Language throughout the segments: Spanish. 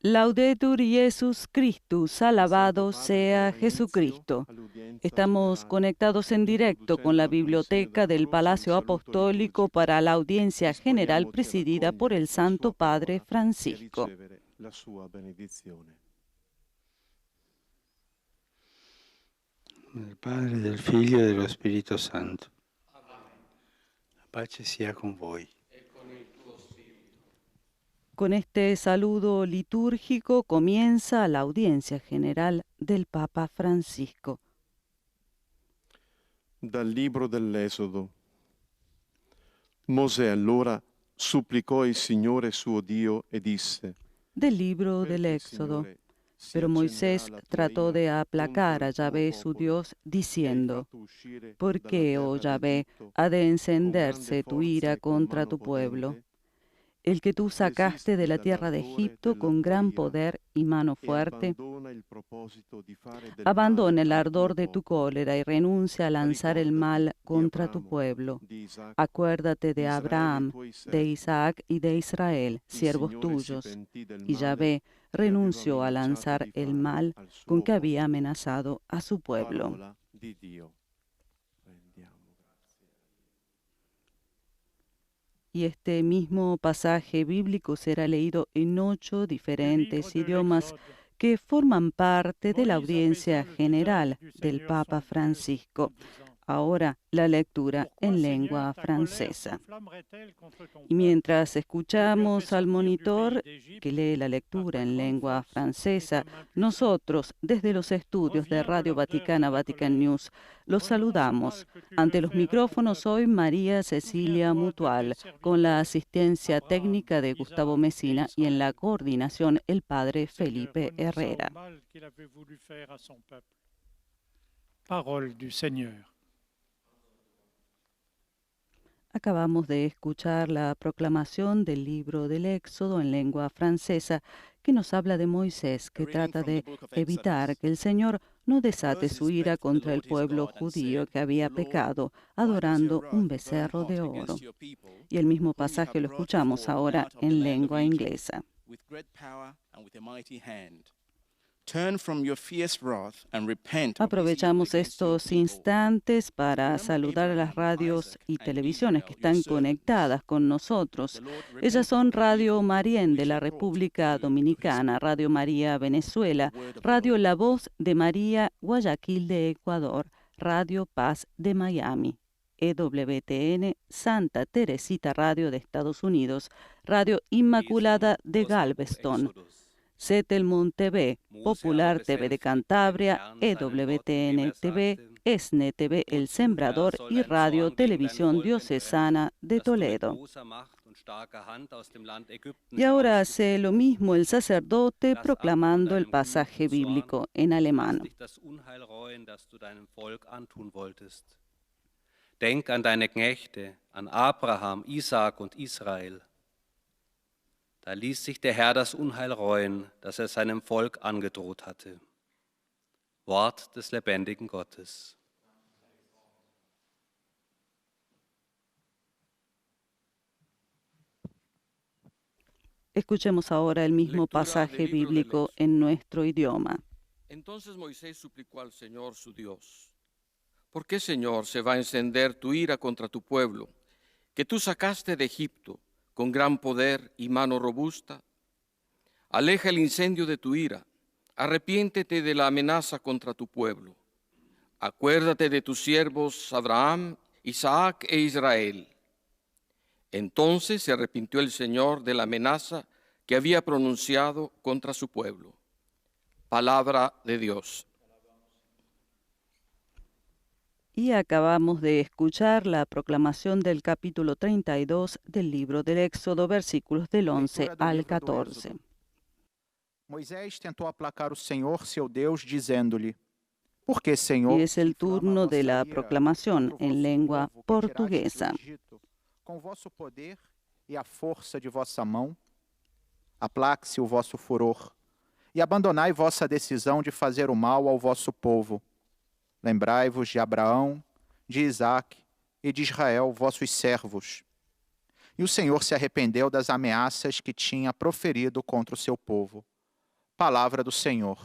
Laudetur Jesus Christus, alabado sea Jesucristo. Estamos conectados en directo con la biblioteca del Palacio Apostólico para la audiencia general presidida por el Santo Padre Francisco. Del Padre, del Figlio e dello Spirito Santo. La pace sia con voi. Con este saludo litúrgico comienza la audiencia general del Papa Francisco. Dal libro dell'Esodo. Mosè allora supplicò il Signore suo Dio e disse: Del libro del Éxodo. Pero Moisés trató de aplacar a Yahvé su Dios, diciendo: ¿Por qué, oh Yahvé, ha de encenderse tu ira contra tu pueblo? El que tú sacaste de la tierra de Egipto con gran poder y mano fuerte, abandona el ardor de tu cólera y renuncia a lanzar el mal contra tu pueblo. Acuérdate de Abraham, de Isaac y de Israel, siervos tuyos. Y Yahvé renunció a lanzar el mal con que había amenazado a su pueblo. Y este mismo pasaje bíblico será leído en 8 diferentes idiomas que forman parte de la audiencia general del Papa Francisco. Ahora la lectura en lengua francesa. Y mientras escuchamos al monitor que lee la lectura en lengua francesa, nosotros desde los estudios de Radio Vaticana, Vatican News, los saludamos. Ante los micrófonos hoy María Cecilia Mutual, con la asistencia técnica de Gustavo Messina y en la coordinación el padre Felipe Herrera. Parole du Seigneur. Acabamos de escuchar la proclamación del libro del Éxodo en lengua francesa que nos habla de Moisés, que trata de evitar que el Señor no desate su ira contra el pueblo judío que había pecado adorando un becerro de oro. Y el mismo pasaje lo escuchamos ahora en lengua inglesa. Aprovechamos estos instantes para saludar a las radios y televisiones que están conectadas con nosotros. Ellas son Radio Marién de la República Dominicana, Radio María Venezuela, Radio La Voz de María Guayaquil de Ecuador, Radio Paz de Miami, EWTN Santa Teresita Radio de Estados Unidos, Radio Inmaculada de Galveston, Setelmont TV, Popular TV de Cantabria, EWTN TV, ESNE TV El Sembrador y Radio Televisión Diocesana de Toledo. Y ahora hace lo mismo el sacerdote proclamando el pasaje bíblico en alemán. Denk an deine Knechte, an Abraham, Isaak und Israel. Da ließ sich der Herr das Unheil reuen, das seinem Volk angedroht hatte. Wort des lebendigen Gottes. Escuchemos ahora el mismo pasaje bíblico en nuestro idioma. Entonces Moisés suplicó al Señor su Dios: ¿Por qué, Señor, se va a encender tu ira contra tu pueblo, que tú sacaste de Egipto con gran poder y mano robusta? Aleja el incendio de tu ira, arrepiéntete de la amenaza contra tu pueblo. Acuérdate de tus siervos Abraham, Isaac e Israel. Entonces se arrepintió el Señor de la amenaza que había pronunciado contra su pueblo. Palabra de Dios. Y acabamos de escuchar la proclamación del capítulo 32 del libro del Éxodo, versículos del 11 al 14. Moisés tentou aplacar o Senhor, seu Deus, dizendo-lhe: Por que, Senhor, Y es el turno de la proclamación en lengua portuguesa. com o vosso poder e a força de vossa mão? Aplaque-se o vosso furor e abandonai vossa decisão de fazer o mal ao vosso povo. Lembrai-vos de Abraão, de Isaque e de Israel, vossos servos. E o Senhor se arrependeu das ameaças que tinha proferido contra o seu povo. Palavra do Senhor.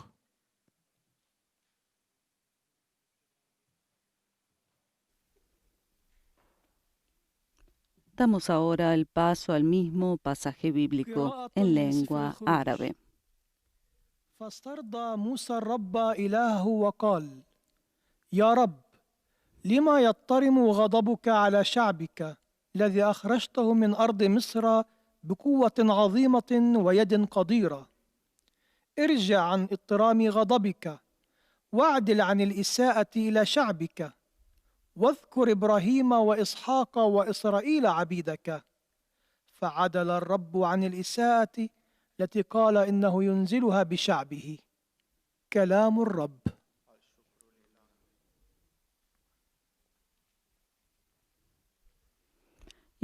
Damos ahora el paso al mismo pasaje bíblico en lengua árabe. فاسترضى موسى الرب إلهه وقال يا رب لما يضطرم غضبك على شعبك الذي أخرجته من أرض مصر بقوة عظيمة ويد قديرة ارجع عن اضطرام غضبك واعدل عن الإساءة إلى شعبك واذكر إبراهيم وإسحاق وإسرائيل عبيدك فعدل الرب عن الإساءة التي قال إنه ينزلها بشعبه. كلام الرب.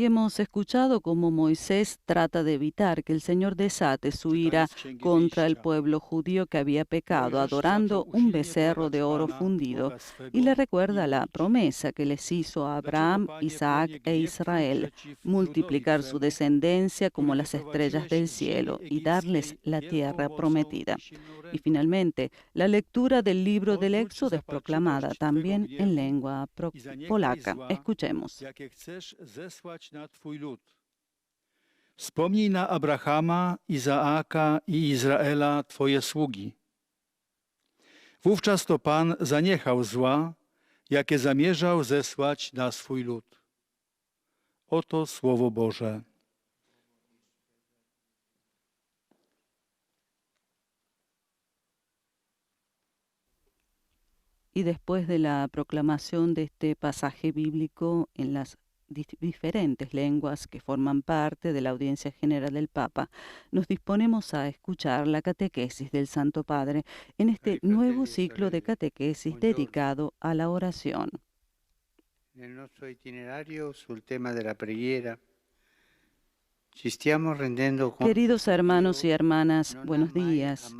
Y hemos escuchado cómo Moisés trata de evitar que el Señor desate su ira contra el pueblo judío que había pecado, adorando un becerro de oro fundido, y le recuerda la promesa que les hizo a Abraham, Isaac e Israel, multiplicar su descendencia como las estrellas del cielo y darles la tierra prometida. Y finalmente, la lectura del libro del Éxodo es proclamada también en lengua polaca. Escuchemos. Na Twój lud. Wspomnij na Abrahama, Izaaka i Izraela, Twoje sługi. Wówczas to Pan zaniechał zła, jakie zamierzał zesłać na swój lud. Oto Słowo Boże. Y después de la proclamación de este pasaje bíblico en las diferentes lenguas que forman parte de la audiencia general del Papa, nos disponemos a escuchar la catequesis del Santo Padre en este nuevo ciclo de catequesis dedicado a la oración. Nel nostro itinerario sul tema della preghiera ci stiamo rendendo conto. Queridos hermanos y hermanas, buenos días.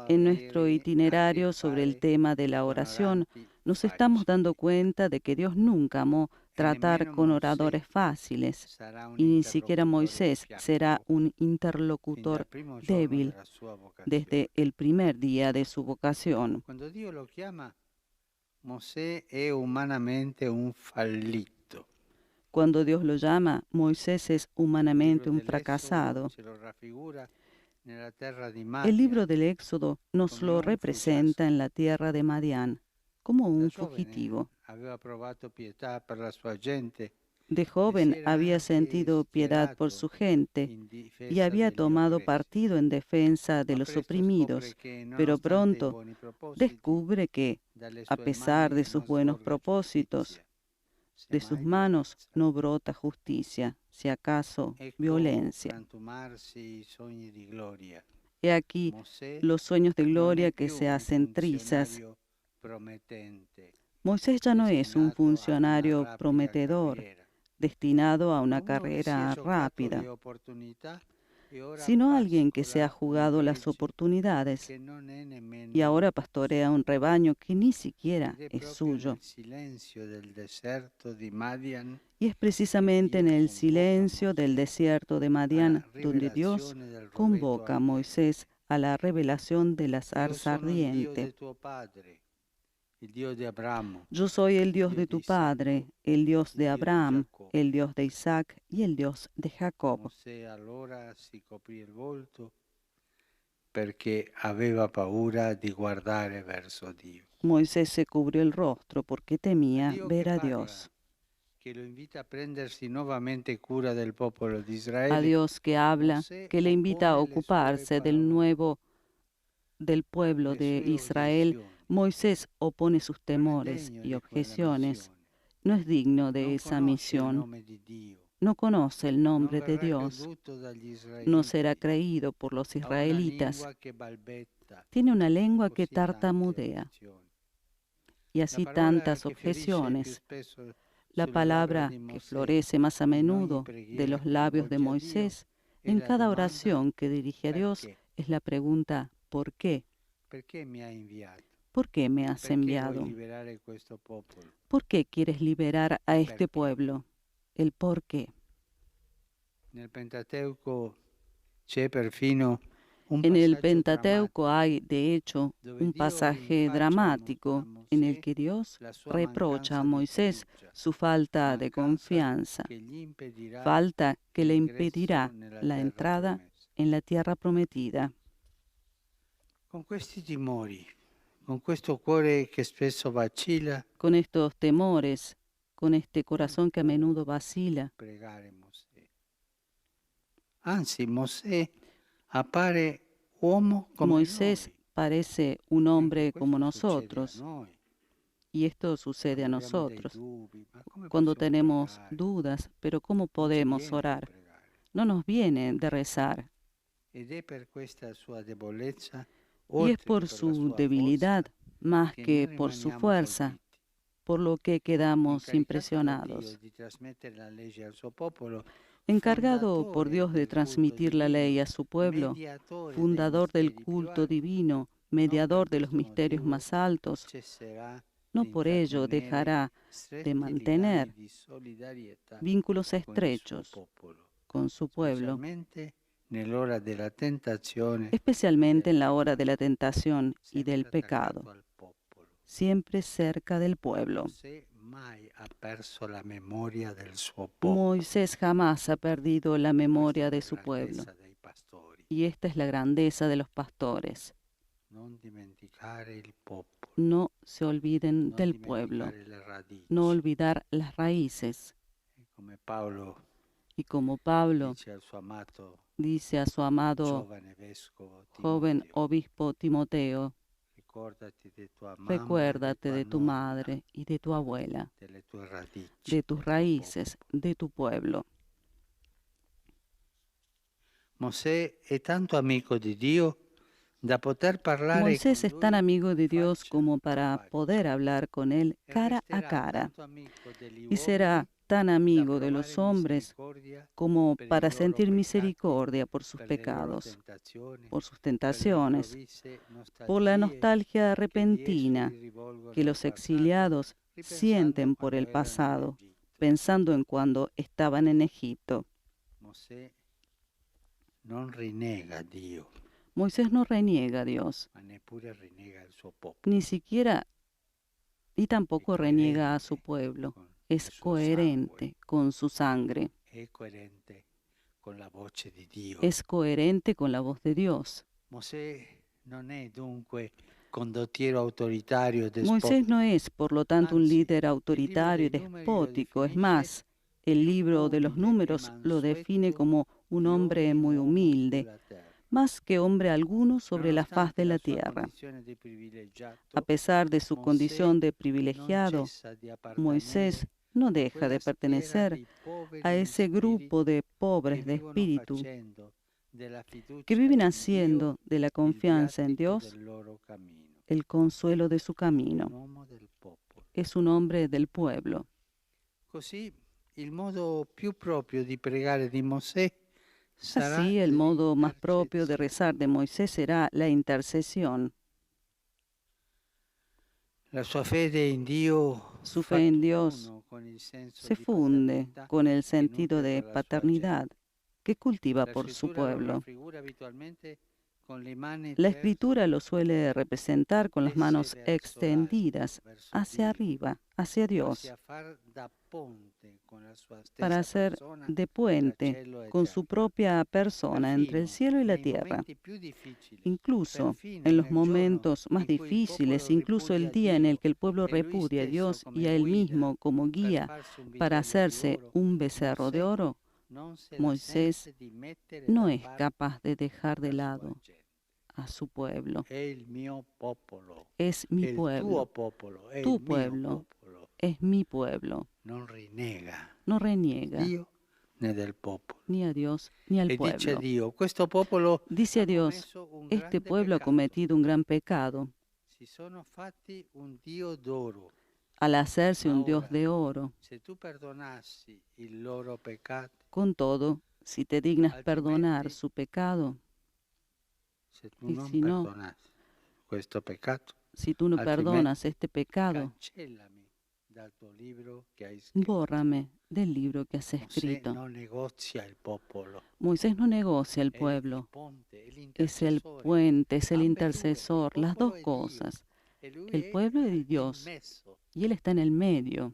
En nuestro itinerario sobre el tema de la oración, nos estamos dando cuenta de que Dios nunca amó tratar con oradores fáciles, y ni siquiera Moisés será un interlocutor débil desde el primer día de su vocación. Cuando Dio lo chiama, Mosè è umanamente un fallito. Cuando Dios lo llama, Moisés es humanamente un fracasado. El libro del Éxodo nos lo representa en la tierra de Madián como un fugitivo. De joven había sentido piedad por su gente y había tomado partido en defensa de los oprimidos, pero pronto descubre que, a pesar de sus buenos propósitos, de sus manos no brota justicia, si acaso violencia. He aquí los sueños de gloria que se hacen trizas. Moisés ya no es un funcionario prometedor, destinado a una carrera rápida, sino alguien que se ha jugado las oportunidades y ahora pastorea un rebaño que ni siquiera es suyo. Y es precisamente en el silencio del desierto de Madián donde Dios convoca a Moisés a la revelación de la zarza ardiente. Yo soy el Dios de tu padre, el Dios de Abraham, el Dios de Isaac y el Dios de Jacob. Moisés se cubrió el rostro porque temía ver a Dios. A Dios que habla, que le invita a ocuparse del pueblo de Israel. Moisés opone sus temores y objeciones. No es digno de esa misión. No conoce el nombre de Dios. No será creído por los israelitas. Tiene una lengua que tartamudea. Y así tantas objeciones. La palabra que florece más a menudo de los labios de Moisés en cada oración que dirige a Dios es la pregunta ¿por qué? ¿Por qué me has enviado? ¿Por qué quieres liberar a este pueblo? El por qué. En el Pentateuco hay, de hecho, un pasaje dramático en el que Dios reprocha a Moisés su falta de confianza, falta que le impedirá la entrada en la tierra prometida. Con questi timori, con questo cuore che spesso vacilla, Con estos temores, con este corazón que a menudo vacila, pregare Mosè. Anzi, Mosè appare uomo come Moisés noi. parece un hombre Questo como succede a nosotros, noi. y esto sucede a Quando abbiamo dei nosotros dubbi, ma come cuando possiamo tenemos pregare? dudas, pero ¿cómo Non ci podemos viene di orar? pregare. No nos viene de rezar. Ed è per questa sua debolezza, Y es oltre por che per la su sua debilidad, forza, más che que noi por su rimaniamo fuerza, colpiti. por lo que quedamos Incaricato da Dio impresionados. di trasmettere la legge al suo popolo, Encargado por fondatore Dios de del culto transmitir la ley divino, a su pueblo, mediatore dei fundador del misteri più culto alti, divino, non mediador per de los questo misterios motivo más altos, cesserà no di por ello intrattenere dejará de stretti mantener legami di solidarietà vínculos con il suo estrechos popolo, con su pueblo, specialmente nell'ora della tentazione, especialmente en la hora de la tentación y del sempre pecado, attaccato al popolo. siempre cerca del pueblo. Mosè mai ha perso la memoria del suo popolo. Moisés jamás ha perdido la memoria de Questa su è la pueblo, grandezza dei pastori. y esta es la grandeza de los pastores. Non dimenticare il popolo, No se olviden non del pueblo, dimenticare le radici. no olvidar las raíces. E come Paolo Y como Pablo dice al suo amato dice a su amado giovane vescovo joven Timoteo, obispo Timoteo, ricordati di tua mamma, recuérdate di de tua tu nonna, madre y de tu abuela, delle tue radici, de tus del tuo raíces, popolo. de tu pueblo. Mosè è tanto amico di Dio da poter parlare Moisés con es tan lui amigo de Dios faccia como a para faccia. poder hablar con Él E cara a resterà cara, tanto amico degli y será uomini tan da amigo de provare los hombres misericordia como per i para loro sentir peccati, misericordia por sus per le loro pecados, tentazioni, por sus per le tentaciones, improvvise por la nostalgie nostalgia che gli repentina esuli rivolgono que al los passato, exiliados ripensando sienten por quando el erano in pasado, Egitto. pensando en cuando estaban en Egipto. Mosè non rinnega Dio, Moisés no reniega a Dios, ma neppure rinnega il suo popolo. ni siquiera y tampoco È reniega a coerente su pueblo. con Es il suo coherente sangue, con su sangre, è coerente con la voce di Dio. es coherente con la voz de Dios. Mosè non è dunque condottiero autoritario e Moisés despota. no es, por lo tanto, un Anzi, líder il autoritario y libro dei numeri lo despótico. Es definisce más, el più libro de los umile e números lo define mansueto como un di hombre ogni muy uomo humilde, sulla terra. más que hombre alguno sobre la faz Nonostante de la la sua tierra. condizione di A privilegiato, pesar de su Mosè condición de non privilegiado, cessa di Moisés appartenere no a deja quella de schiera pertenecer dei poveri a in ese spirito grupo de che pobres de vivono espíritu facendo della que fiducia viven in Dio haciendo de la il confianza en viatico Dios del loro cammino. el consuelo de su Un camino. uomo del popolo. Es un hombre del pueblo. Così il modo più proprio di pregare di Mosè sarà Así, el modo más propio de l'intercessione. rezar de Moisés será la intercesión. La sua fede in Dio Su fa fe en Dios uno con il senso se di funde paternità con el che sentido nutre de per la sua paternidad que cultiva gente. La por su scrittura lo pueblo. raffigura abitualmente con le mani La verso escritura lo suele representar con las manos verso extendidas l'alto, verso hacia Dio, arriba, hacia Dios, quasi a far da ponte con la sua para stessa hacer persona de tra puente cielo e con su terra. propia persona entre el Perfino cielo y la nei tierra. momenti più difficili, Incluso perfino en los nel giorno momentos más in cui il difíciles, popolo incluso el ripudia día en el Dio que el pueblo e lui repudia a stesso Dios come y a él guida mismo como per guía farsi un para vitello di hacerse oro, un becerro de Mosè oro, non se la Moisés sente di mettere no da es parte capaz de dejar de la sua lado gente. a su pueblo. È il mio popolo, Es è mi il tuo pueblo, popolo, è tu il mio pueblo, popolo. es mi pueblo. Non rinnega No reniega Dio né del popolo. ni a Dios ni al E dice a pueblo. Dio, questo popolo Dice a ha Dios, commesso un este grande pueblo ha peccato. cometido un gran pecado Si sono fatti un Dio d'oro. al hacerse un Dios Ahora, de oro. se tu perdonassi il loro peccato, Con todo, si te dignas perdonar altrimenti, su pecado, se tu y non si no, perdonassi questo peccato, si tú no altrimenti perdonas este pecado, cancellami bórrame del libro que has escrito. Moisés no negocia el pueblo, es el puente, es el intercesor, las dos cosas. El pueblo es de Dios y Él está en el medio.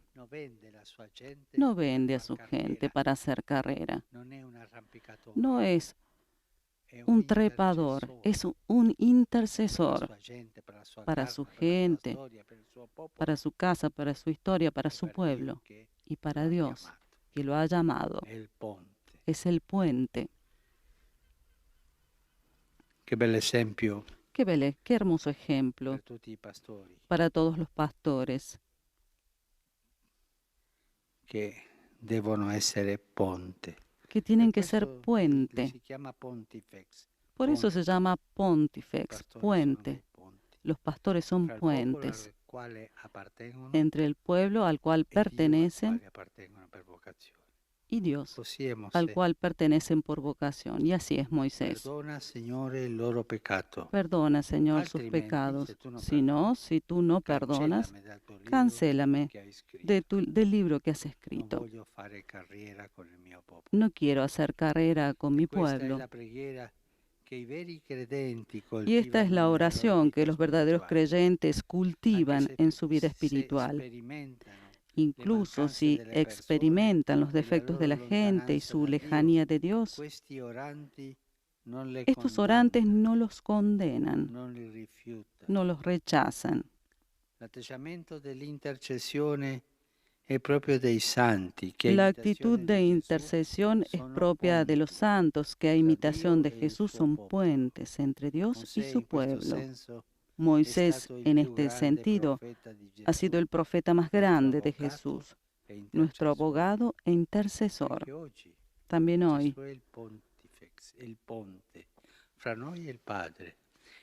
No vende a su gente para hacer carrera. No es un trepador, es un intercesor para su gente, para su casa, para su historia, para su pueblo y para Dios, que lo ha llamado. Es el puente. Qué bel ejemplo. Qué hermoso ejemplo para todos los pastores que devono essere ponte. Que tienen que ser puente. Se llama pontifex. Por eso se llama pontifex, puente. Los pastores son puentes entre el pueblo al cual pertenecen y Dios, al cual pertenecen por vocación. Y así es Moisés. Perdona, Señor, sus pecados. Si tú no perdonas, cancélame del libro que has escrito. No quiero hacer carrera con mi pueblo. Y esta es la oración que los verdaderos creyentes cultivan en su vida espiritual. Incluso si experimentan los defectos de la gente y su lejanía de Dios, estos orantes no los condenan, no los rechazan. La actitud de intercesión es propia de los santos, que a imitación de Jesús son puentes entre Dios y su pueblo. Moisés, en este sentido, ha sido el profeta más grande de Jesús, nuestro abogado e intercesor. También hoy,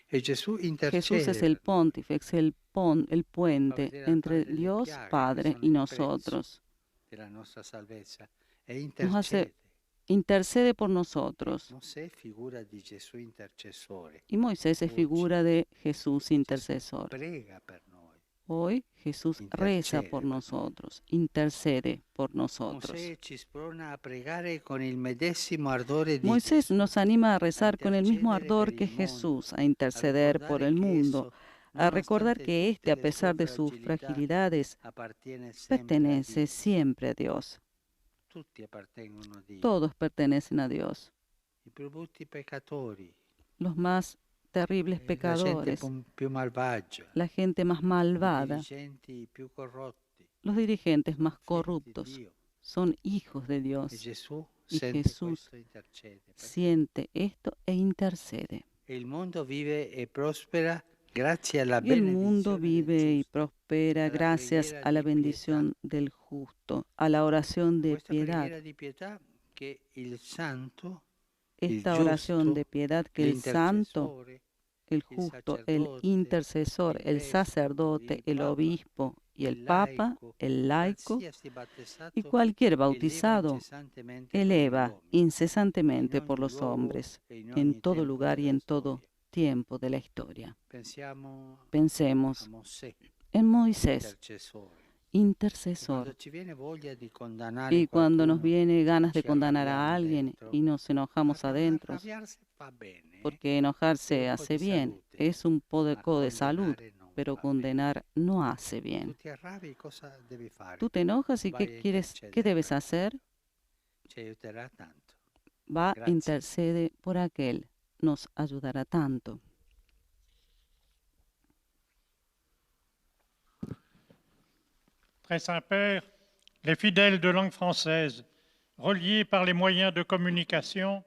Jesús es el pontífex, el puente entre Dios Padre y nosotros. Intercede por nosotros. Y Moisés es figura de Jesús intercesor. Hoy Jesús reza por nosotros, intercede por nosotros. Moisés nos anima a rezar con el mismo ardor que Jesús, a interceder por el mundo, a recordar que éste, a pesar de sus fragilidades, pertenece siempre a Dios. Todos pertenecen a Dios. Los más terribles pecadores, la gente más malvada, los dirigentes más corruptos, son hijos de Dios. Y Jesús siente esto e intercede. El mundo vive y prospera gracias a la bendición del justo, a la oración de piedad. Esta oración de piedad que el santo, el justo, el intercesor, el sacerdote, el obispo y el papa, el laico y cualquier bautizado eleva incesantemente por los hombres, en todo lugar y en todo tiempo de la historia. Pensemos en Moisés, intercesor. Y cuando nos viene ganas de condenar a alguien y nos enojamos adentro, porque enojarse hace bien, es un poco de salud, pero condenar no hace bien. Tú te enojas y ¿qué debes hacer? Va, intercede por aquel, nos ayudará tanto. Très Saint-Père, les fidèles de langue française, reliés par les moyens de communication,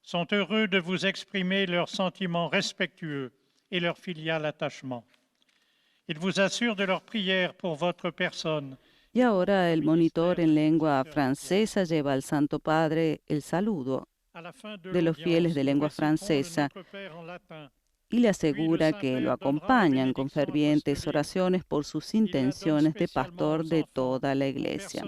sont heureux de vous exprimer leurs sentiments respectueux et leur filial attachement. Ils vous assurent de leur prière pour votre personne. Y ahora el monitor en lengua francesa lleva al Santo Padre el saludo de los fieles de lengua francesa y le asegura que lo acompañan con fervientes oraciones por sus intenciones de pastor de toda la Iglesia.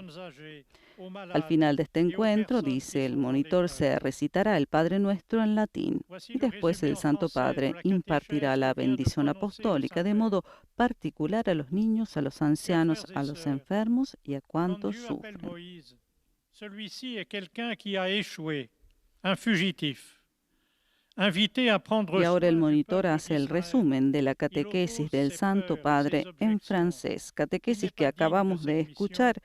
Al final de este encuentro, dice el monitor, se recitará el Padre Nuestro en latín y después el Santo Padre impartirá la bendición apostólica de modo particular a los niños, a los ancianos, a los enfermos y a cuantos sufren. Celui-ci est quelqu'un qui a échoué, un fugitif. Invité à prendre Y ahora el soin du monitor peuple hace el d'Israël. resumen de la catequesis del Santo Padre en francés, catequesis que acabamos de escuchar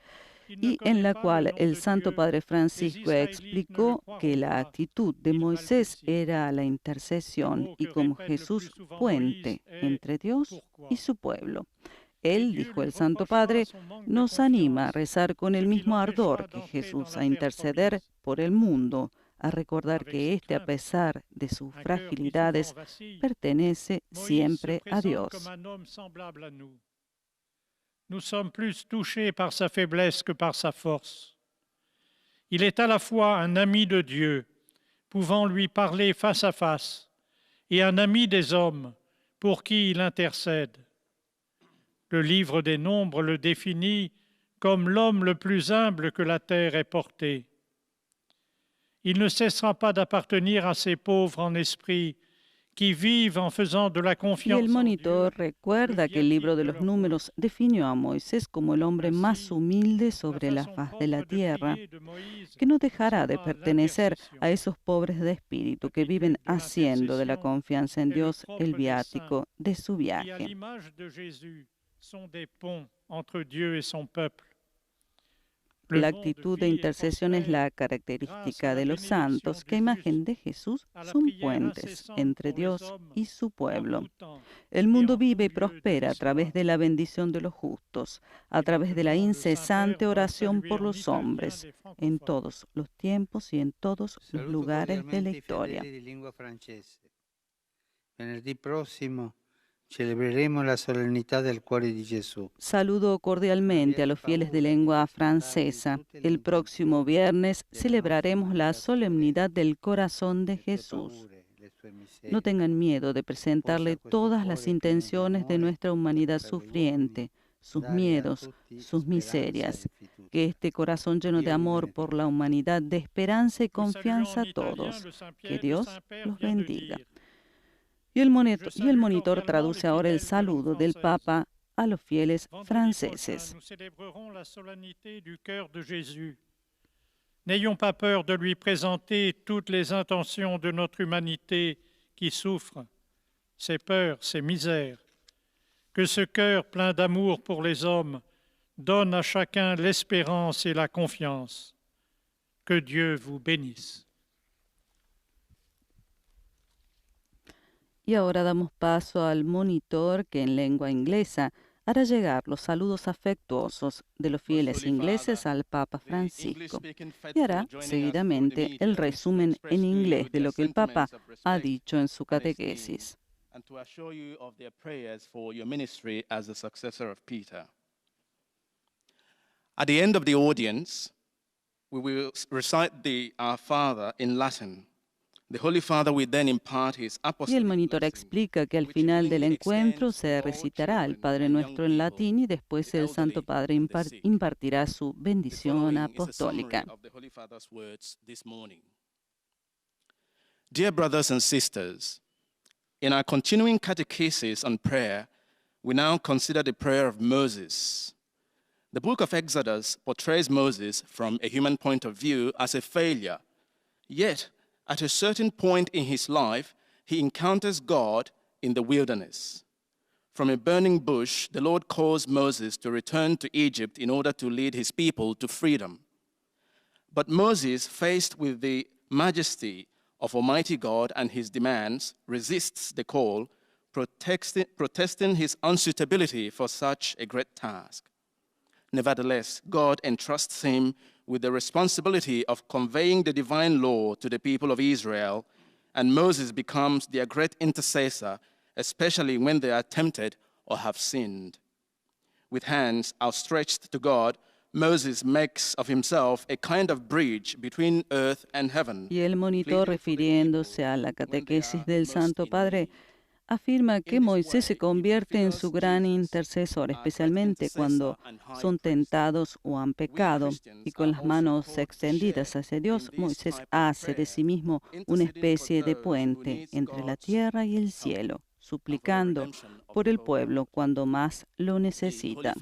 y en la cual el Santo Padre Francisco explicó que la actitud de Moisés era la intercesión y como Jesús puente entre Dios y su pueblo. Él, dijo el Santo Padre, nos anima a rezar con el mismo ardor que Jesús, a interceder por el mundo, a recordar que éste, a pesar de sus fragilidades, pertenece siempre a Dios. Nous sommes plus touchés par sa faiblesse que par sa force. Il est à la fois un ami de Dieu, pouvant lui parler face à face, et un ami des hommes, pour qui il intercède. Le livre des Nombres le définit comme l'homme le plus humble que la terre ait porté. Il ne cessera pas d'appartenir à ces pauvres en esprit qui vivent en faisant de la Y confiance el en monitor Dieu. recuerda que el libro de los Números definió a Moisés como el hombre más humilde sobre la faz de la tierra, que no dejará de pertenecer a esos pobres de espíritu que viven haciendo de la confianza en Dios el viático de su Qui, à viaje. l'image de Jésus, sont des ponts entre Dieu et son peuple. Le La don de actitud de vie et intercesión es prospère la grâce à característica la de los bénédiction santos, du que a imagen juste, de Jesús à la son prière puentes incessante entre pour les Dios hommes y su en pueblo. tout temps El et mundo en vive y tout lieu de prospera a través l'histoire. de la bendición de los justos, a través de la Également, le incesante Saint-Père doit oración saluer por en los italien hombres, les en francophones. todos los tiempos y en todos los Saluto lugares de la cordialmente i historia. fedeli di lingua francese. Venerdì prossimo celebreremo la solennità del cuore di Gesù. Saludo cordialmente a los fieles de lengua francesa. El próximo viernes celebraremos la solemnidad del corazón de Jesús. No tengan miedo de presentarle todas las intenciones de nuestra humanidad sufriente, sus miedos, sus miserias. Que este corazón lleno de amor por la humanidad dé esperanza y Nous saluons confianza en a italien todos. le Saint-Pierre Que que le Dios Saint-Père los vient de bendiga. dire. Y el monitor cordialement traduce les ahora el fidèles de langue saludo del française. Papa a los fieles Vendredi franceses. prochain, nous célébrerons la solennité du cœur de Jésus. N'ayons pas peur de lui présenter toutes les intentions de notre humanité qui souffre, ses peurs, ses misères. Que ce cœur plein d'amour pour les hommes donne à chacun l'espérance et la confiance. Que Dieu vous bénisse. Y ahora damos paso al monitor que en lengua inglesa hará llegar los saludos afectuosos de los fieles ingleses al Papa Francisco y hará seguidamente el resumen en inglés de lo que el Papa ha dicho en su catequesis. And to assure you of their prayers for your ministry as the successor of Peter. At the end of the audience, we will recite the Our Father in Latin. The Holy Father will then impart his Y el apostolic monitor blessing, explica que al which final del mainly encuentro extends se to all recitará el children Padre and Nuestro young en people, latín y después the el Santo elderly, Padre and the sick. impartirá su The bendición following is a apostólica. summary of the Holy Father's words this morning. Dear brothers and sisters, in our continuing catechesis on prayer, we now consider the prayer of Moses. The book of Exodus portrays Moses from a human point of view as a failure. Yet, at a certain point in his life, he encounters God in the wilderness. From a burning bush, the Lord calls Moses to return to Egypt in order to lead his people to freedom. But Moses, faced with the majesty of Almighty God and his demands, resists the call, protesting his unsuitability for such a great task. Nevertheless, God entrusts him with the responsibility of conveying the divine law to the people of Israel, and Moses becomes their great intercessor, especially when they are tempted or have sinned. With hands outstretched to God, Moses makes of himself a kind of bridge between earth and heaven. Y el monitor, refiriéndose a la catequesis del Santo Padre, afirma que Moisés se convierte en su gran intercesor, especialmente cuando son tentados o han pecado, y con las manos extendidas hacia Dios, Moisés hace de sí mismo una especie de puente entre la tierra y el cielo, suplicando por el pueblo cuando más lo necesita.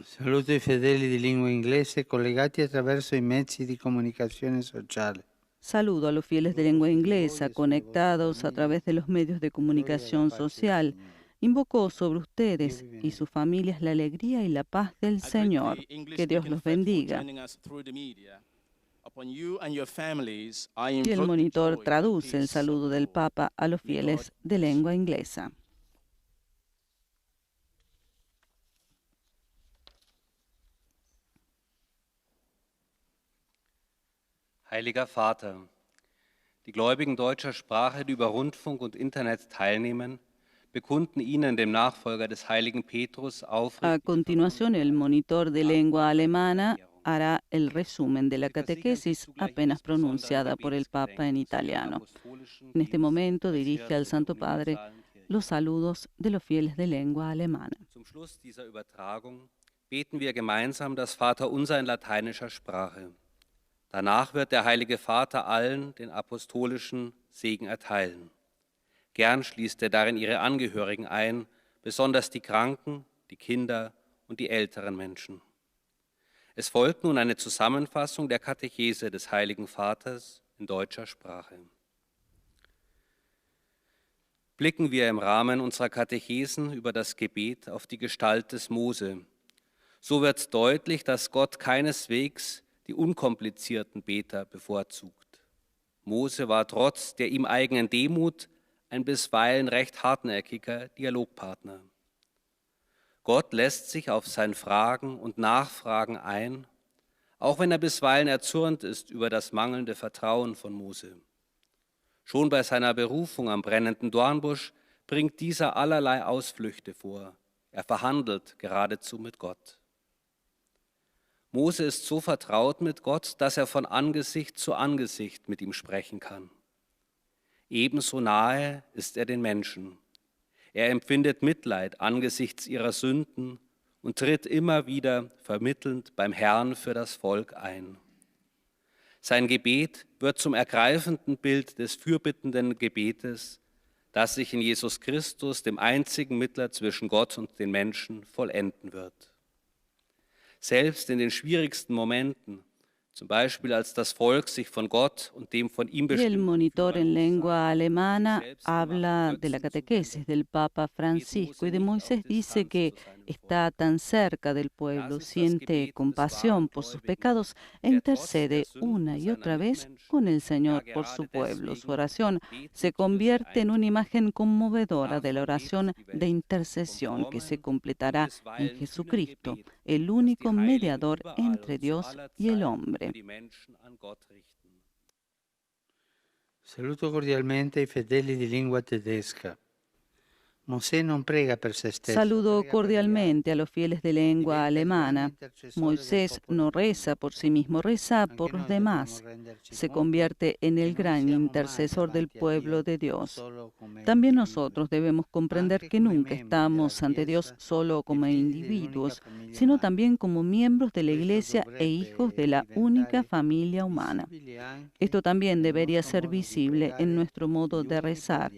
Saluto i fedeli di lingua inglese collegati attraverso i mezzi di comunicazione sociale. Saludo a los fieles de lengua inglesa conectados a través de los medios de comunicación social. Invocó sobre ustedes y sus familias la alegría y la paz del Señor. Que Dios los bendiga. Y el monitor traduce el saludo del Papa a los fieles de lengua inglesa. Heiliger Vater, die Gläubigen deutscher Sprache, die über Rundfunk und Internet teilnehmen, bekunden Ihnen, dem Nachfolger des heiligen Petrus, A continuación, el monitor de lengua alemana hará el resumen de la catequesis apenas pronunciada por el Papa en italiano. En este momento dirige al Santo Padre los saludos de los fieles de lengua alemana. Zum Schluss dieser Übertragung beten wir gemeinsam das Vaterunser in lateinischer Sprache. Danach wird der Heilige Vater allen den apostolischen Segen erteilen. Gern schließt er darin ihre Angehörigen ein, besonders die Kranken, die Kinder und die älteren Menschen. Es folgt nun eine Zusammenfassung der Katechese des Heiligen Vaters in deutscher Sprache. Blicken wir im Rahmen unserer Katechesen über das Gebet auf die Gestalt des Mose. So wird deutlich, dass Gott keineswegs die unkomplizierten Beter bevorzugt. Mose war trotz der ihm eigenen Demut ein bisweilen recht hartnäckiger Dialogpartner. Gott lässt sich auf sein Fragen und Nachfragen ein, auch wenn er bisweilen erzürnt ist über das mangelnde Vertrauen von Mose. Schon bei seiner Berufung am brennenden Dornbusch bringt dieser allerlei Ausflüchte vor. Er verhandelt geradezu mit Gott. Mose ist so vertraut mit Gott, dass er von Angesicht zu Angesicht mit ihm sprechen kann. Ebenso nahe ist er den Menschen. Er empfindet Mitleid angesichts ihrer Sünden und tritt immer wieder vermittelnd beim Herrn für das Volk ein. Sein Gebet wird zum ergreifenden Bild des fürbittenden Gebetes, das sich in Jesus Christus, dem einzigen Mittler zwischen Gott und den Menschen, vollenden wird. Selbst in den schwierigsten Momenten, zum Beispiel als das Volk sich von Gott und dem von ihm Y el bestimmten monitor en lengua alemana habla de la catequesis del Papa Francisco y de Moisés dice que está tan cerca del pueblo, siente compasión por sus pecados e intercede una y otra vez con el Señor por su pueblo. Su oración se convierte en una imagen conmovedora de la oración de intercesión que se completará en Jesucristo, el único mediador entre Dios y el hombre. Saluto cordialmente i fedeli di lingua tedesca. Mosè non prega per se stesso. Saludo cordialmente a los fieles de lengua alemana. Moisés no reza por sí mismo, reza por los demás. Se convierte en el gran intercesor del pueblo de Dios. También nosotros debemos comprender que nunca estamos ante Dios solo como individuos, sino también como miembros de la Iglesia e hijos de la única familia humana. Esto también debería ser visible en nuestro modo de rezar,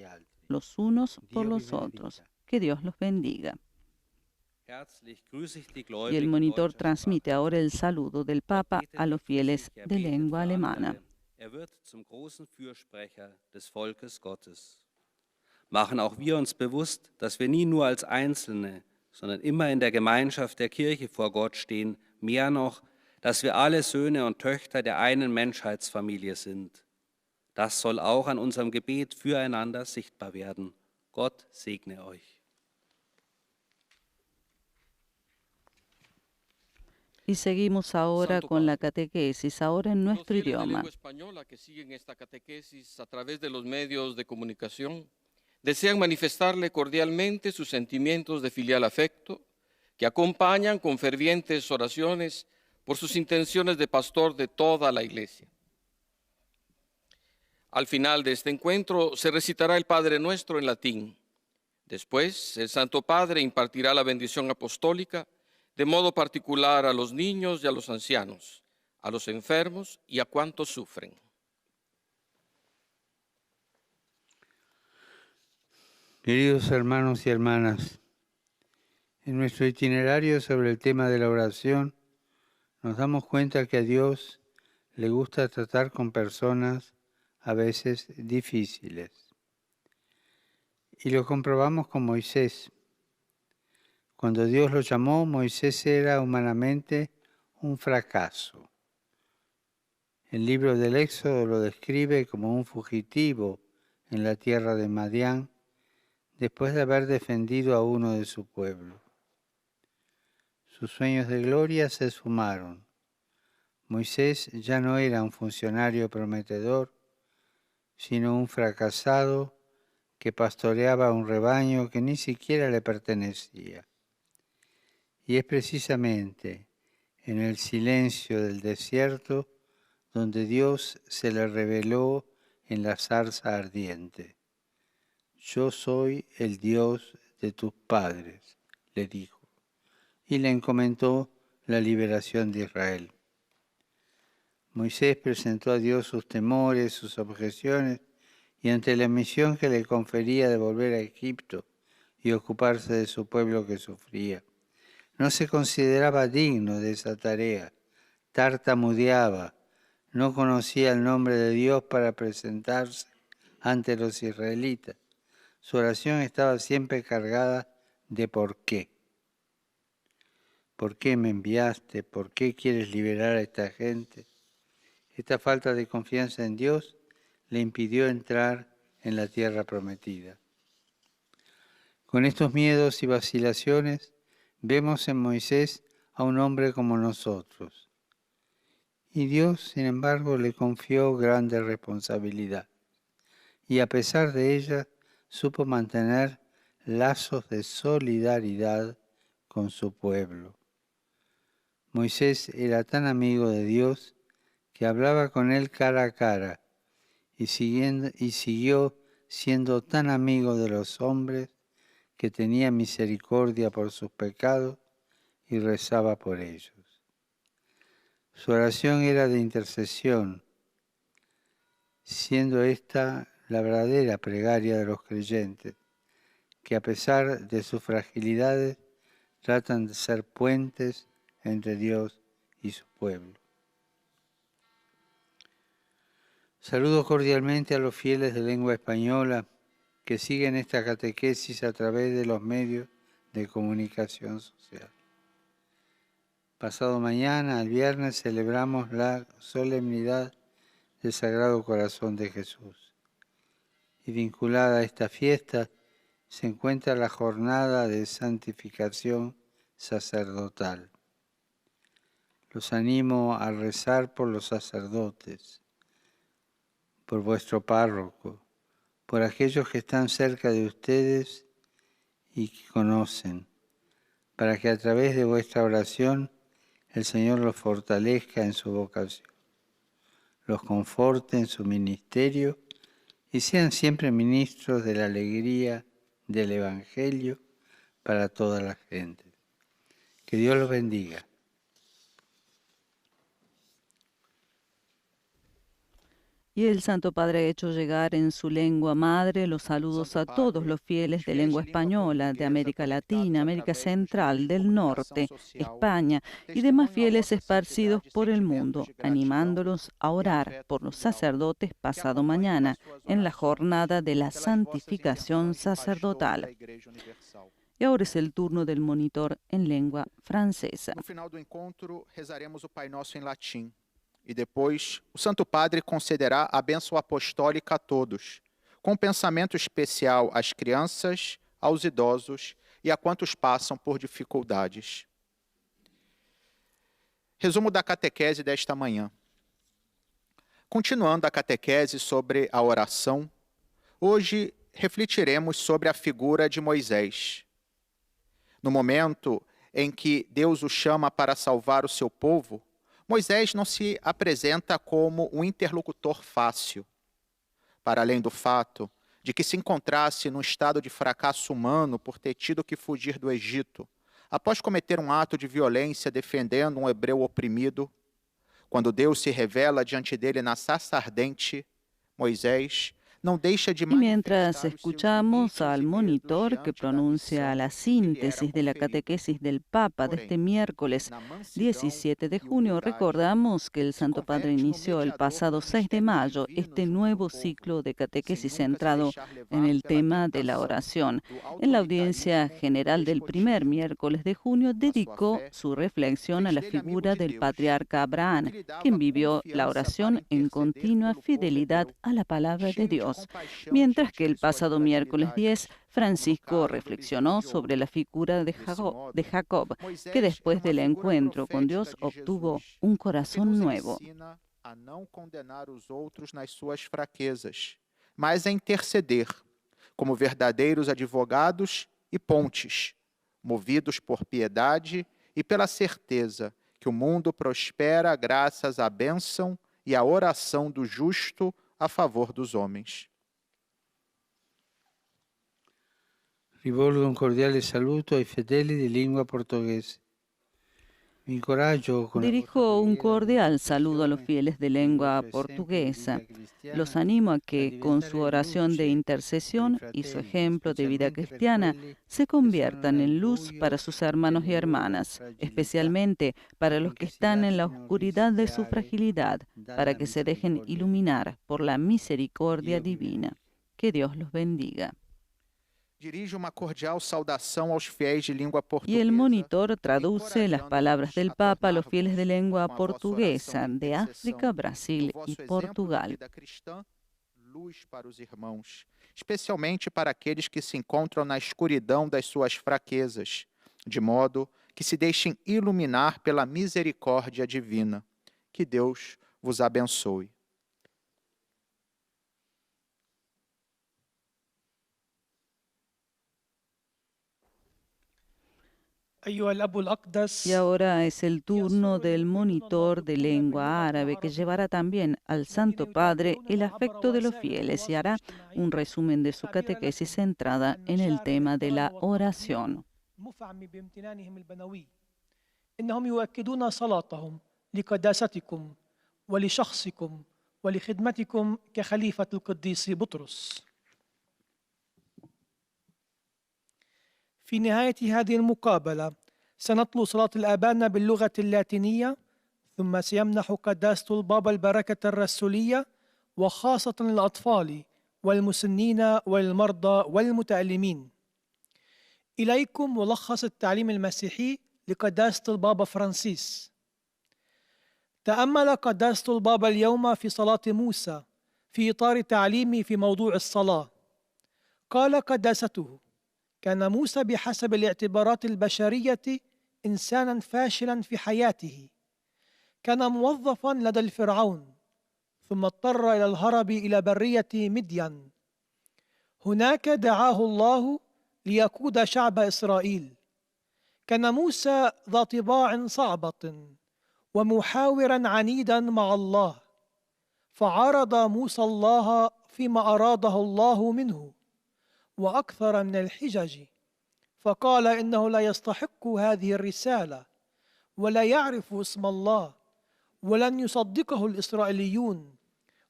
los unos por los otros. Que Dios los bendiga. Y el monitor transmite ahora el saludo del Papa a los fieles de lengua alemana. Machen auch wir uns bewusst, dass wir nie nur als Einzelne, sondern immer in der Gemeinschaft der Kirche vor Gott stehen, mehr noch, dass wir alle Söhne und Töchter der einen Menschheitsfamilie sind. Das soll auch an unserem Gebet füreinander sichtbar werden. Gott segne euch. Y seguimos ahora con la catequesis, ahora en nuestro Los fieles de idioma. lengua española que siguen esta catequesis a través de los medios de comunicación desean manifestarle cordialmente sus sentimientos de filial afecto, que acompañan con fervientes oraciones por sus intenciones de pastor de toda la Iglesia. Al final de este encuentro se recitará el Padre Nuestro en latín. Después, el Santo Padre impartirá la bendición apostólica de modo particular a los niños y a los ancianos, a los enfermos y a cuantos sufren. Queridos hermanos y hermanas, en nuestro itinerario sobre el tema de la oración, nos damos cuenta que a Dios le gusta tratar con personas a veces difíciles. Y lo comprobamos con Moisés. Cuando Dios lo llamó, Moisés era humanamente un fracaso. El libro del Éxodo lo describe como un fugitivo en la tierra de Madián, después de haber defendido a uno de su pueblo. Sus sueños de gloria se esfumaron. Moisés ya no era un funcionario prometedor, sino un fracasado que pastoreaba un rebaño que ni siquiera le pertenecía. Y es precisamente en el silencio del desierto donde Dios se le reveló en la zarza ardiente. Yo soy el Dios de tus padres, le dijo, y le encomendó la liberación de Israel. Moisés presentó a Dios sus temores, sus objeciones, y ante la misión que le confería de volver a Egipto y ocuparse de su pueblo que sufría, no se consideraba digno de esa tarea, tartamudeaba, no conocía el nombre de Dios para presentarse ante los israelitas. Su oración estaba siempre cargada de ¿por qué? ¿Por qué me enviaste? ¿Por qué quieres liberar a esta gente? Esta falta de confianza en Dios le impidió entrar en la tierra prometida. Con estos miedos y vacilaciones, vemos en Moisés a un hombre como nosotros. Y Dios, sin embargo, le confió grande responsabilidad. Y a pesar de ella, supo mantener lazos de solidaridad con su pueblo. Moisés era tan amigo de Dios que hablaba con él cara a cara y siguió siendo tan amigo de los hombres que tenía misericordia por sus pecados y rezaba por ellos. Su oración era de intercesión, siendo esta la verdadera plegaria de los creyentes, que a pesar de sus fragilidades tratan de ser puentes entre Dios y su pueblo. Saludo cordialmente a los fieles de lengua española que siguen esta catequesis a través de los medios de comunicación social. Pasado mañana, el viernes, celebramos la solemnidad del Sagrado Corazón de Jesús. Y vinculada a esta fiesta se encuentra la jornada de santificación sacerdotal. Los animo a rezar por los sacerdotes, por vuestro párroco, por aquellos que están cerca de ustedes y que conocen, para que a través de vuestra oración el Señor los fortalezca en su vocación, los conforte en su ministerio y sean siempre ministros de la alegría del Evangelio para toda la gente. Que Dios los bendiga. Y el Santo Padre ha hecho llegar en su lengua madre los saludos a todos los fieles de lengua española, de América Latina, América Central, del Norte, España y demás fieles esparcidos por el mundo, animándolos a orar por los sacerdotes pasado mañana en la jornada de la santificación sacerdotal. Y ahora es el turno del monitor en lengua francesa. No final do encontro, rezaremos o Pai Nosso em latim. E depois, o Santo Padre concederá a bênção apostólica a todos, com um pensamento especial às crianças, aos idosos e a quantos passam por dificuldades. Resumo da catequese desta manhã. Continuando a catequese sobre a oração, hoje refletiremos sobre a figura de Moisés. No momento em que Deus o chama para salvar o seu povo, Moisés não se apresenta como um interlocutor fácil. para além do fato de que se encontrasse num estado de fracasso humano por ter tido que fugir do Egito, após cometer um ato de violência defendendo um hebreu oprimido, quando Deus se revela diante dele na sarça ardente, Moisés no deja de Y mientras escuchamos al monitor que pronuncia la síntesis de la catequesis del Papa de este miércoles 17 de junio, recordamos que el Santo Padre inició el pasado 6 de mayo este nuevo ciclo de catequesis centrado en el tema de la oración. En la audiencia general del primer miércoles de junio dedicó su reflexión a la figura del patriarca Abraham, quien vivió la oración en continua fidelidad a la palabra de Dios. Mientras que el pasado miércoles 10, Francisco reflexionó sobre la figura de Jacob, que después del encuentro con Dios obtuvo un corazón nuevo. A não condenar os outros nas suas fraquezas, mas a interceder, como verdadeiros advogados e pontes, movidos por piedade e pela certeza que o mundo prospera graças à bênção e à oração do justo a favor dos homens. Rivolgo un cordiale saluto ai fedeli di lingua portoghese. Dirijo un cordial saludo a los fieles de lengua portuguesa. Los animo a que, con su oración de intercesión y su ejemplo de vida cristiana, se conviertan en luz para sus hermanos y hermanas, especialmente para los que están en la oscuridad de su fragilidad, para que se dejen iluminar por la misericordia divina. Que Dios los bendiga. Dirige uma cordial saudação aos fiéis de língua portuguesa. Y el monitor traduce las palabras del Papa a los fieles de lengua portuguesa de África, Brasil y Portugal. Luz para os irmãos, especialmente para aqueles que se encontram na escuridão das suas fraquezas, de modo que se deixem iluminar pela misericórdia divina. Que Deus vos abençoe. Y ahora es el turno del monitor de lengua árabe que llevará también al Santo Padre el afecto de los fieles y hará un resumen de su catequesis centrada en el tema de la oración. إنهم يؤكدون صلاتهم لقداستكم ولشخصكم ولخدمتكم كخليفة القديس بطرس. في نهاية هذه المقابلة سنتلو صلاة الآباء باللغة اللاتينية، ثم سيمنح قداسة البابا البركة الرسولية وخاصة للأطفال والمسنين والمرضى والمتألمين. إليكم ملخص التعليم المسيحي لقداسة البابا فرانسيس. تأمل قداسة البابا اليوم في صلاة موسى في إطار تعليمي في موضوع الصلاة. قال قداسته: كان موسى بحسب الاعتبارات البشرية إنسانا فاشلا في حياته. كان موظفا لدى الفرعون، ثم اضطر إلى الهرب إلى برية مدين. هناك دعاه الله ليقود شعب إسرائيل. كان موسى ذا طباع صعبة ومحاورا عنيدا مع الله، فعارض موسى الله فيما أراده الله منه وأكثر من الحجج، فقال إنه لا يستحق هذه الرسالة ولا يعرف اسم الله ولن يصدقه الإسرائيليون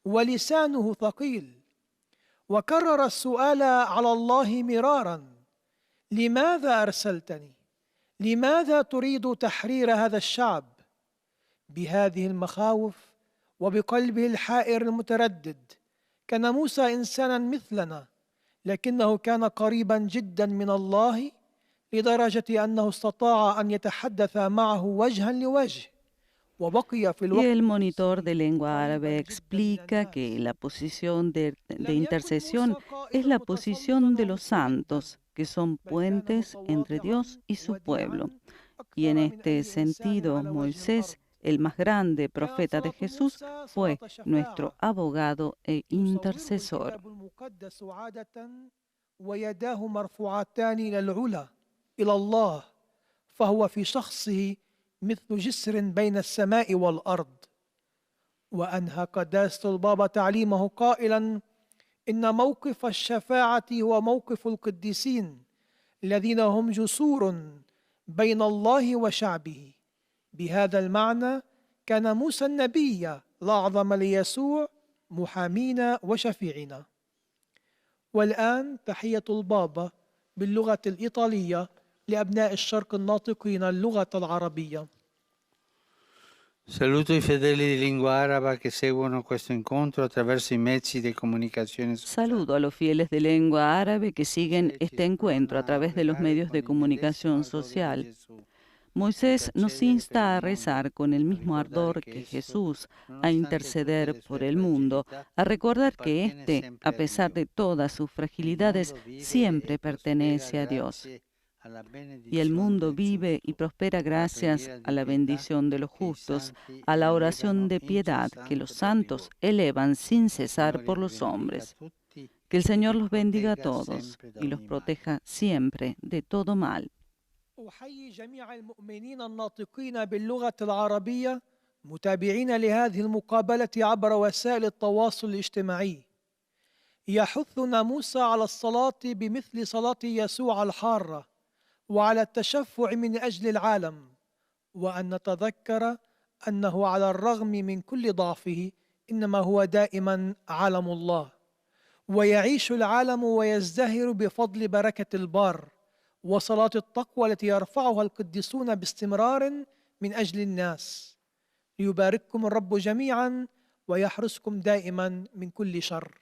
ولسانه ثقيل. وكرر السؤال على الله مرارا: لماذا أرسلتني؟ لماذا تريد تحرير هذا الشعب؟ بهذه المخاوف وبقلبه الحائر المتردد كان موسى إنسانا مثلنا، لكنه كان قريبا جدا من الله لدرجة أنه استطاع أن يتحدث معه وجها لوجه. Y el monitor de lengua árabe explica que la posición de intercesión es la posición de los santos, que son puentes entre Dios y su pueblo. Y en este sentido, Moisés, el más grande profeta de Jesús, fue nuestro abogado e intercesor. ويداه مرفوعتان إلى العلا إلى الله، فهو في شخصه مثل جسر بين السماء والأرض. وأنهى قداسة البابا تعليمه قائلا: إن موقف الشفاعة هو موقف القديسين الذين هم جسور بين الله وشعبه. بهذا المعنى كان موسى النبي الأعظم ليسوع محامينا وشفيعنا. والآن تحية البابا باللغة الإيطالية لأبناء الشرق الناطقين اللغة العربية. Saluto i fedeli di lingua araba che seguono questo incontro attraverso i mezzi di comunicazione sociale. Saludo a los fieles de lengua árabe que siguen este encuentro a través de los medios de comunicación social. Moisés nos insta a rezar con el mismo ardor que Jesús, a interceder por el mundo, a recordar que éste, a pesar de todas sus fragilidades, siempre pertenece a Dios. Y el mundo vive y prospera gracias a la bendición de los justos, a la oración de piedad que los santos elevan sin cesar por los hombres. Que el Señor los bendiga a todos y los proteja siempre de todo mal. أحيي جميع المؤمنين الناطقين باللغة العربية متابعين لهذه المقابلة عبر وسائل التواصل الاجتماعي. يحثنا موسى على الصلاة بمثل صلاة يسوع الحارة وعلى التشفع من أجل العالم، وأن نتذكر أنه على الرغم من كل ضعفه إنما هو دائما علم الله، ويعيش العالم ويزدهر بفضل بركة البار وصلاة التقوى التي يرفعها القديسون باستمرار من أجل الناس. ليبارككم الرب جميعا ويحرسكم دائما من كل شر.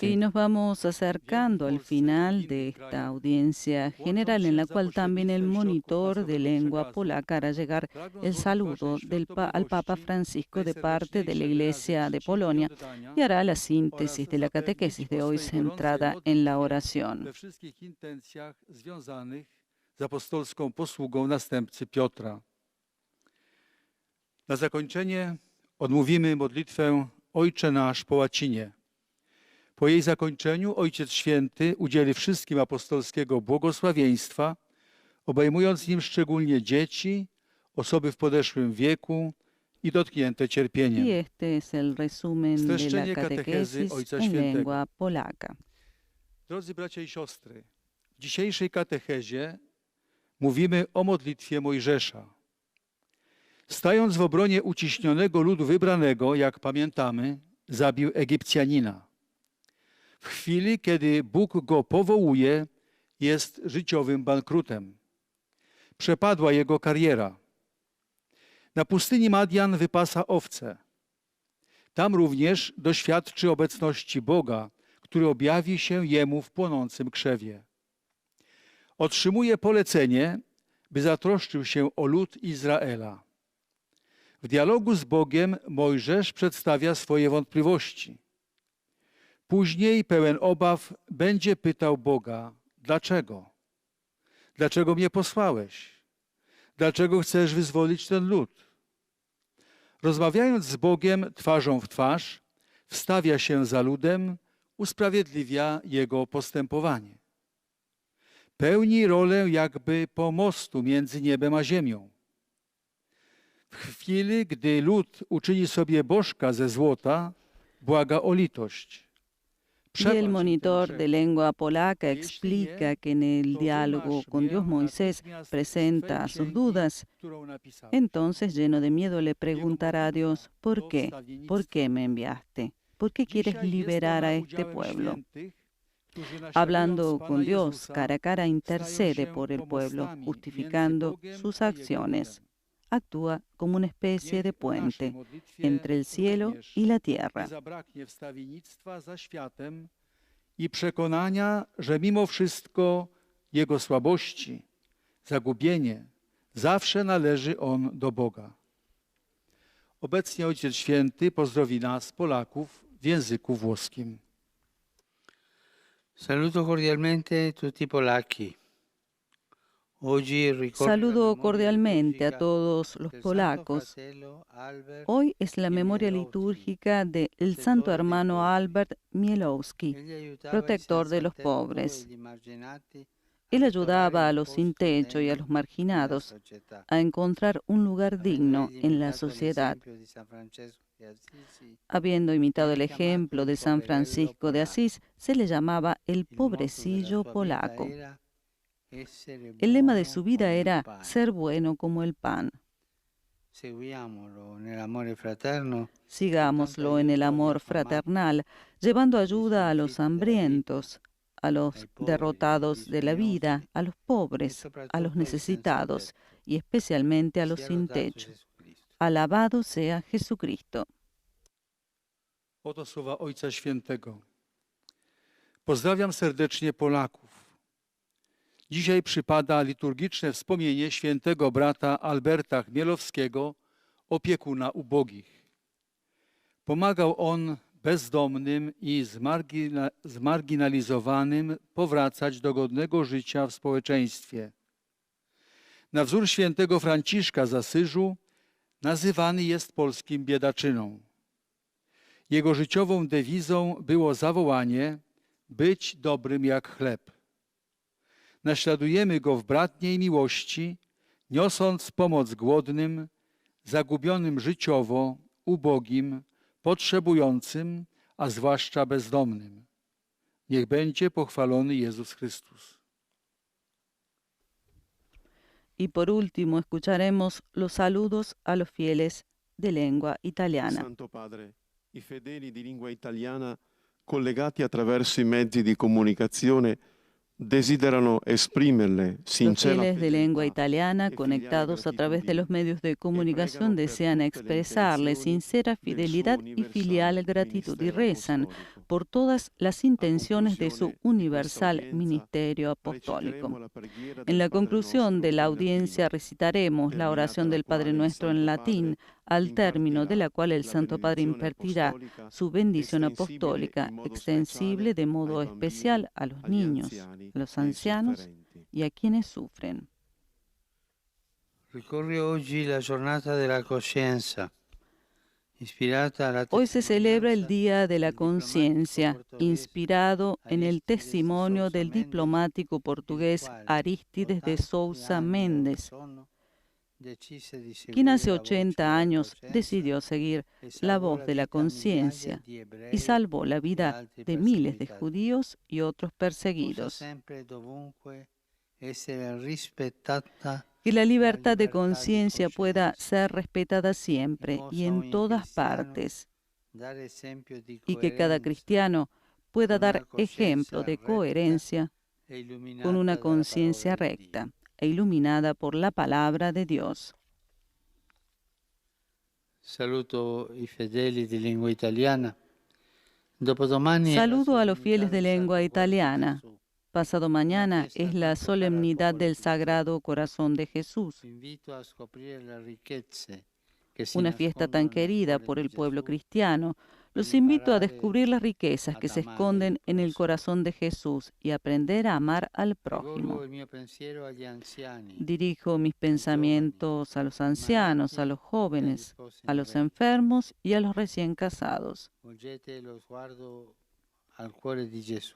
Y nos vamos acercando al final de esta audiencia general, en la cual también el monitor de lengua polaca hará llegar el saludo al Papa Francisco de parte de la Iglesia de Polonia y hará la síntesis de la catequesis de hoy centrada en la oración. Z apostolską posługą następcy Piotra. Na zakończenie odmówimy modlitwę Ojcze Nasz po łacinie. Po jej zakończeniu Ojciec Święty udzieli wszystkim apostolskiego błogosławieństwa, obejmując nim szczególnie dzieci, osoby w podeszłym wieku i dotknięte cierpieniem. Y este es el resumen de la catequesis en lengua polaca. Drodzy bracia i siostry, w dzisiejszej katechezie mówimy o modlitwie Mojżesza. Stając w obronie uciśnionego ludu wybranego, jak pamiętamy, zabił Egipcjanina. W chwili, kiedy Bóg go powołuje, jest życiowym bankrutem. Przepadła jego kariera. Na pustyni Madian wypasa owce. Tam również doświadczy obecności Boga, który objawi się jemu w płonącym krzewie. Otrzymuje polecenie, by zatroszczył się o lud Izraela. W dialogu z Bogiem Mojżesz przedstawia swoje wątpliwości. Później, pełen obaw, będzie pytał Boga, dlaczego? Dlaczego mnie posłałeś? Dlaczego chcesz wyzwolić ten lud? Rozmawiając z Bogiem twarzą w twarz, wstawia się za ludem, usprawiedliwia jego postępowanie. Pełni rolę jakby pomostu między niebem a ziemią. W chwili, gdy lud uczyni sobie bożka ze złota, błaga o litość. Y el monitor de lengua polaca explica que en el diálogo con Dios Moisés presenta sus dudas. Entonces, lleno de miedo, le preguntará a Dios, ¿por qué? ¿Por qué me enviaste? ¿Por qué quieres liberar a este pueblo? Hablando con Dios cara a cara, intercede por el pueblo, justificando sus acciones. Actúa como una especie de puente entre el cielo y la tierra. I przekonania, że mimo wszystko jego słabości, zagubienie, zawsze należy on do Boga. Obecnie Ojciec Święty pozdrowi nas, Polaków, w języku włoskim. Saluto cordialmente tutti polacchi. Saludo cordialmente a todos los polacos. Hoy es la memoria litúrgica del santo hermano Albert Mielowski, protector de los pobres. Él ayudaba a los sin techo y a los marginados a encontrar un lugar digno en la sociedad. Habiendo imitado el ejemplo de San Francisco de Asís, se le llamaba el pobrecillo polaco. El lema de su vida era ser bueno como el pan. Sigámoslo en el amor fraternal, llevando ayuda a los hambrientos, a los derrotados de la vida, a los pobres, a los necesitados y especialmente a los sin techo. Alabado sea Jesucristo. Oto słowa Ojca Świętego. Pozdrawiam serdecznie Polaków. Dzisiaj przypada liturgiczne wspomnienie świętego brata Alberta Chmielowskiego, opiekuna ubogich. Pomagał on bezdomnym i zmarginalizowanym powracać do godnego życia w społeczeństwie. Na wzór świętego Franciszka z Asyżu nazywany jest polskim biedaczyną. Jego życiową dewizą było zawołanie być dobrym jak chleb. Naśladujemy go w bratniej miłości, niosąc pomoc głodnym, zagubionym życiowo, ubogim, potrzebującym, a zwłaszcza bezdomnym. Niech będzie pochwalony Jezus Chrystus. Y por último escucharemos los saludos a los fieles de lengua italiana. Santo Padre, i fedeli di lingua italiana collegati attraverso i mezzi di comunicazione desiderano esprimerle Los sincera fieles de lengua fedeltà italiana, e filiale conectados a través de gratitudine, los medios de comunicación, desean expresarle sincera fidelidad y filial gratitud y rezan por todas las intenciones de su universal ministerio apostólico. En la conclusión de la audiencia recitaremos la oración del Padre Nuestro en latín, al término de la cual el Santo Padre impartirá su bendición apostólica, extensible de modo especial a los niños, a los ancianos y a quienes sufren. Ricorre oggi la giornata della coscienza. Hoy se celebra el Día de la Conciencia, inspirado en el testimonio del diplomático portugués Arístides de Sousa Mendes, quien hace 80 años decidió seguir la voz de la conciencia y salvó la vida de miles de judíos y otros perseguidos. Que la libertad de conciencia pueda ser respetada siempre y en todas partes, y que cada cristiano pueda dar ejemplo de coherencia con una conciencia recta e iluminada por la palabra de Dios. Saludo i fedeli di lingua italiana. Saludo a los fieles de lengua italiana. Pasado mañana es la solemnidad del Sagrado Corazón de Jesús, una fiesta tan querida por el pueblo cristiano. Los invito a descubrir las riquezas que se esconden en el corazón de Jesús y aprender a amar al prójimo. Dirijo mis pensamientos a los ancianos, a los jóvenes, a los enfermos y a los recién casados.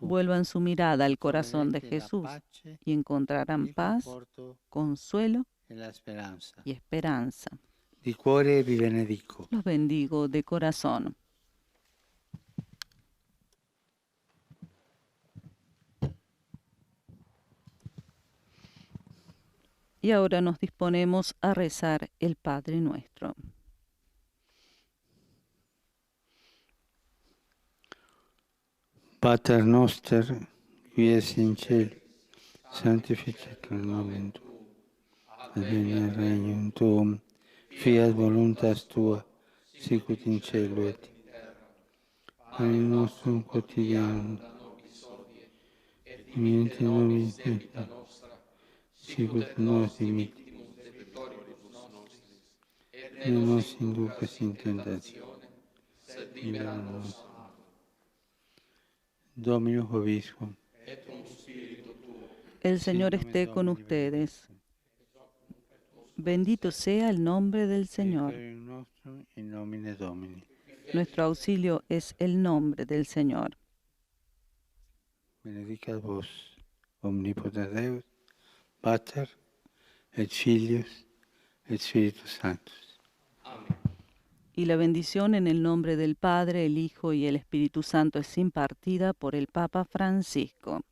Vuelvan su mirada al corazón de Jesús y encontrarán paz, consuelo y esperanza. Di cuore vi benedico. Los bendigo de corazón. Y ahora nos disponemos a rezar el Padre Nuestro. Pater noster, qui es in cielo, sanctificetur nomen tuum, adveniat regnum tuum, fiat voluntas tua, sicut in cielo et in terra. Panem nostrum quotidianum, et dimitte nobis debita nostra, sicut nos dimittimus debitoribus nostris, et ne nos inducas in tentatione, sed libera nos. Dominus vobiscum. El Señor esté con ustedes. Bendito sea el nombre del Señor. Nuestro auxilio es el nombre del Señor. Benedicat vos, omnipotens Deus, Pater, et Filius, et Spiritus Sanctus. Y la bendición en el nombre del Padre, el Hijo y el Espíritu Santo es impartida por el Papa Francisco.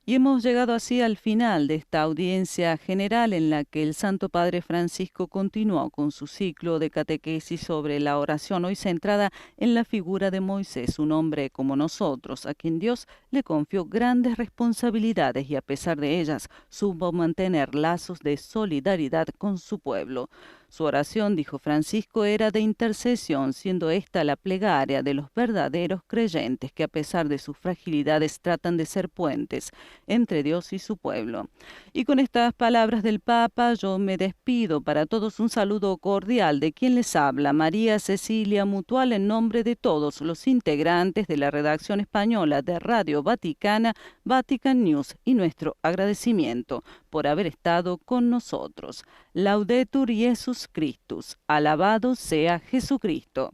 Y hemos llegado así al final de esta audiencia general en la que el Santo Padre Francisco continuó con su ciclo de catequesis sobre la oración, hoy centrada en la figura de Moisés, un hombre como nosotros, a quien Dios le confió grandes responsabilidades y a pesar de ellas supo mantener lazos de solidaridad con su pueblo. Su oración, dijo Francisco, era de intercesión, siendo esta la plegaria de los verdaderos creyentes que a pesar de sus fragilidades tratan de ser puentes entre Dios y su pueblo. Y con estas palabras del Papa yo me despido. Para todos un saludo cordial de quien les habla, María Cecilia Mutual, en nombre de todos los integrantes de la redacción española de Radio Vaticana, Vatican News, y nuestro agradecimiento por haber estado con nosotros. Laudetur Jesus Christus. Alabado sea Jesucristo.